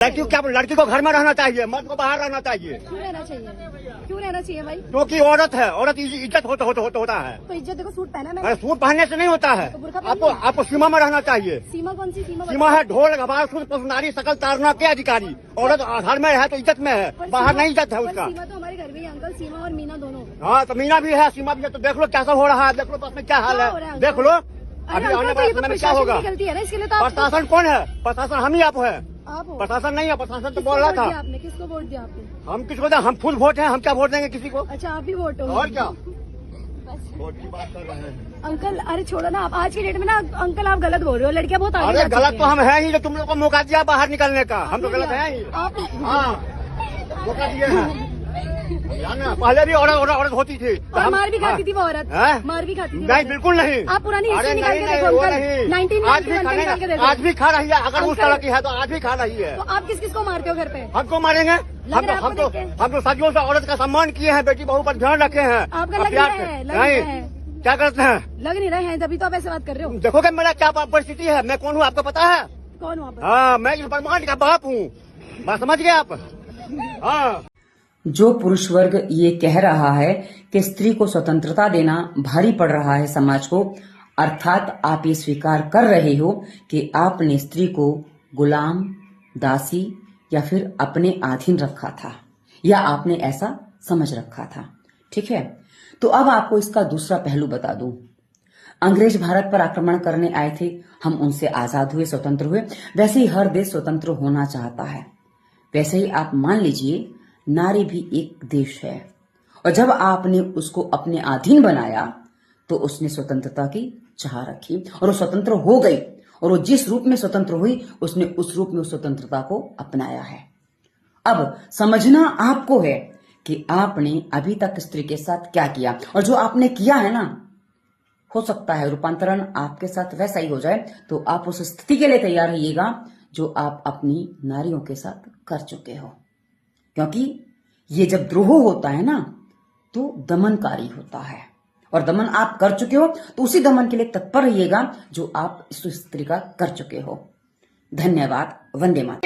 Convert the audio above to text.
लड़की को घर में रहना चाहिए, मर्द को बाहर रहना चाहिए। क्यों रहना चाहिए? क्यों रहना चाहिए भाई? क्योंकि औरत है, औरत इज्जत होता है। तो इज्जत देखो, सूट पहना ना। अरे सूट पहनने से नहीं होता है, तो बुर्का पहन आपको सीमा में रहना चाहिए। सीमा कौन सी सीमा? सीमा है ढोल गवार सूट नारी सकल तारना के अधिकारी। औरत घर में है तो इज्जत में है, बाहर नहीं इज्जत है उसका। सीमा तो हमारे घर में ही अंकल, सीमा और मीना दोनों। हाँ तो मीना भी है, सीमा भी है। तो देख लो क्या सब हो रहा है, देख लो बस में क्या हाल है, देख लो अभी आने वाले समय में क्या होगा। गलती है ना इसके लिए तो प्रशासन कौन है? प्रशासन हम ही आप है, आप हो। प्रशासन नहीं है। प्रशासन तो बोल रहा था। आपने किसको वोट दिया? आपने? हम किसको दें? हम फुल वोट है, हम क्या वोट देंगे किसी को? अच्छा आप भी वोट हो। और क्या वोट की बात कर रहे हैं अंकल? अरे छोड़ो ना, आप आज की डेट में ना अंकल आप गलत बोल रहे हो, लड़कियां बहुत आगे अरे गलत तो हम है ही, जो तुम लोग को मौका दिया बाहर निकलने का, हम तो गलत है ही। आप हाँ मौका दिए हैं ना, पहले भी औरत होती थी और मार भी खाती थी वो औरत, मार भी खाती थी। नहीं बिल्कुल नहीं। आप पुरानी हिस्ट्री निकाल के देखो अंकल, 1991 के देखो। आज भी खा रही है, अगर उस तरह की है तो आज भी खा रही है। तो आप किस किस को मारते हो घर पे? हमको मारेंगे? हम तो सदियों से औरत का सम्मान किए हैं, बेटी बहू पर ध्यान रखे हैं। आपका लग रहा है, नहीं क्या करते हैं? लग नहीं रहे हैं, तभी तो आप ऐसे बात कर रहे हो। देखोगे मेरा क्या परिस्थिति है, मैं कौन हूँ आपको पता है? कौन हो आप? हाँ मैं इस ब्रह्मांड का बाप हूँ, बात समझ गए आप? हाँ जो पुरुष वर्ग ये कह रहा है कि स्त्री को स्वतंत्रता देना भारी पड़ रहा है समाज को, अर्थात आप ये स्वीकार कर रहे हो कि आपने स्त्री को गुलाम, दासी या फिर अपने अधीन रखा था, या आपने ऐसा समझ रखा था। ठीक है, तो अब आपको इसका दूसरा पहलू बता दूं। अंग्रेज भारत पर आक्रमण करने आए थे, हम उनसे आजाद हुए, स्वतंत्र हुए। वैसे ही हर देश स्वतंत्र होना चाहता है। वैसे ही आप मान लीजिए नारी भी एक देश है, और जब आपने उसको अपने अधीन बनाया तो उसने स्वतंत्रता की चाह रखी और वो स्वतंत्र हो गई, और वो जिस रूप में स्वतंत्र हुई उसने उस रूप में उस स्वतंत्रता को अपनाया है। अब समझना आपको है कि आपने अभी तक स्त्री के साथ क्या किया, और जो आपने किया है ना, हो सकता है रूपांतरण आपके साथ वैसा ही हो जाए। तो आप उस स्थिति के लिए तैयार रहिएगा जो आप अपनी नारियों के साथ कर चुके हो, क्योंकि ये जब द्रोह होता है ना तो दमनकारी होता है, और दमन आप कर चुके हो तो उसी दमन के लिए तत्पर रहिएगा जो आप इस स्त्री का कर चुके हो। धन्यवाद। वंदे मातरम।